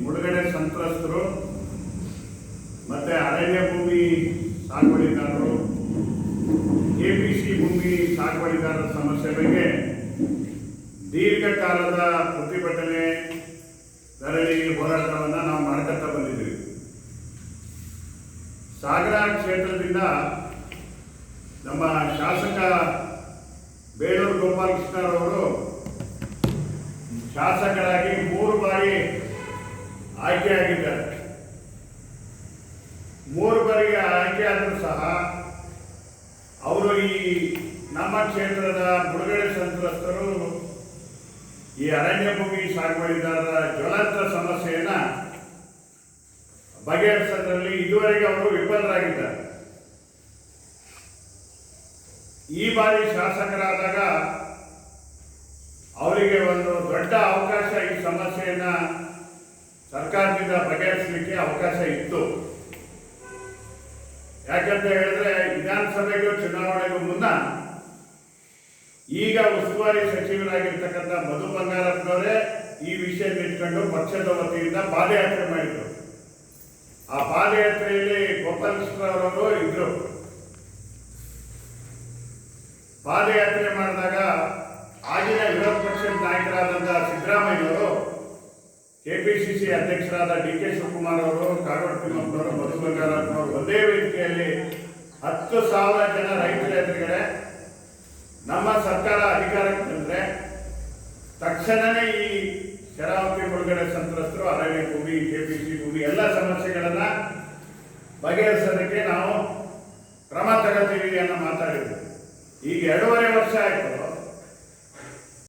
ಮುಳುಗಡೆ ಸಂತ್ರಸ್ತರು ಮತ್ತೆ ಅರಣ್ಯ ಭೂಮಿ ಸಾಗುವಳಿದಾರರು ಕೆಪಿಸಿ ಭೂಮಿ ಸಾಗುವಳಿದಾರರ ಸಮಸ್ಯೆ ಬಗ್ಗೆ ದೀರ್ಘಕಾಲದ ಪ್ರತಿಭಟನೆ ಧರಣಿ ಹೋರಾಟವನ್ನು ನಾವು ಮಾಡ್ಕೊತಾ ಬಂದಿದ್ದೀವಿ. ಸಾಗರ ಕ್ಷೇತ್ರದಿಂದ ನಮ್ಮ ಶಾಸಕ ಬೇಳೂರು ಗೋಪಾಲಕೃಷ್ಣರವರು ಶಾಸಕರಾಗಿ 3 ಬಾರಿ ಆಯ್ಕೆಯಾಗಿದ್ದಾರೆ. 3 ಬಾರಿಗೆ ಆಯ್ಕೆಯಾದರೂ ಸಹ ಅವರು ಈ ನಮ್ಮ ಕ್ಷೇತ್ರದ ಮುಳುಗಡೆ ಸಂತ್ರಸ್ತರು ಈ ಅರಣ್ಯ ಭೂಮಿ ಸಾಗುವಳಿದಾರರ ಜ್ವಲಂತ ಸಮಸ್ಯೆಯನ್ನ ಬಗೆಹರಿಸೋದ್ರಲ್ಲಿ ಇದುವರೆಗೆ ಅವರು ವಿಫಲರಾಗಿದ್ದಾರೆ. ಈ ಬಾರಿ ಶಾಸಕರಾದಾಗ ಅವರಿಗೆ ಒಂದು ದೊಡ್ಡ ಅವಕಾಶ, ಈ ಸಮಸ್ಯೆಯನ್ನ ಸರ್ಕಾರದಿಂದ ಬಗೆಹರಿಸಲಿಕ್ಕೆ ಅವಕಾಶ ಇತ್ತು. ಯಾಕಂತ ಹೇಳಿದ್ರೆ ವಿಧಾನಸಭೆಗೂ ಚುನಾವಣೆಗೂ ಮುನ್ನ ಈಗ ಉಸ್ತುವಾರಿ ಸಚಿವರಾಗಿರ್ತಕ್ಕಂಥ ಮಧು ಬಂಗಾರಪ್ಪನವರೇ ಈ ವಿಷಯ ಇಟ್ಕೊಂಡು ಪಕ್ಷದ ವತಿಯಿಂದ ಪಾದಯಾತ್ರೆ ಮಾಡಿದ್ರು. ಆ ಪಾದಯಾತ್ರೆಯಲ್ಲಿ ಗೋಪಾಲಕೃಷ್ಣರವರು ಇದ್ರು. ಪಾದಯಾತ್ರೆ ಮಾಡಿದಾಗ ಆಗಿನ ವಿರೋಧ ಪಕ್ಷದ ನಾಯಕರಾದಂತಹ ಸಿದ್ದರಾಮಯ್ಯವರು, ಕೆಪಿಸಿಸಿ ಅಧ್ಯಕ್ಷರಾದ DK ಶಿವಕುಮಾರ್ ಅವರು, ಕಾಗೋಡು ತಿಮ್ಮಪ್ಪನವರು, ಮಧು ಬಂಗಾರಪ್ಪನವರು ಒಂದೇ ವೇದಿಕೆಯಲ್ಲಿ 10,000 ಜನ ರೈತರ ಎದುರುಗಡೆ ನಮ್ಮ ಸರ್ಕಾರ ಅಧಿಕಾರಕ್ಕೆ ಬಂದರೆ ತಕ್ಷಣವೇ ಈ ಶರಾವತಿ ಮುಳುಗಡೆ ಸಂತ್ರಸ್ತರು, ಅರಣ್ಯ ಭೂಮಿ, ಕೆಪಿಸಿ ಭೂಮಿ ಎಲ್ಲ ಸಮಸ್ಯೆಗಳನ್ನ ಬಗೆಹರಿಸೋದಕ್ಕೆ ನಾವು ಕ್ರಮ ತಗೋತೀವಿ ಅನ್ನೋ ಮಾತಾಡಿದ್ವಿ. ಈಗ 2.5 ವರ್ಷ ಆಯಿತು.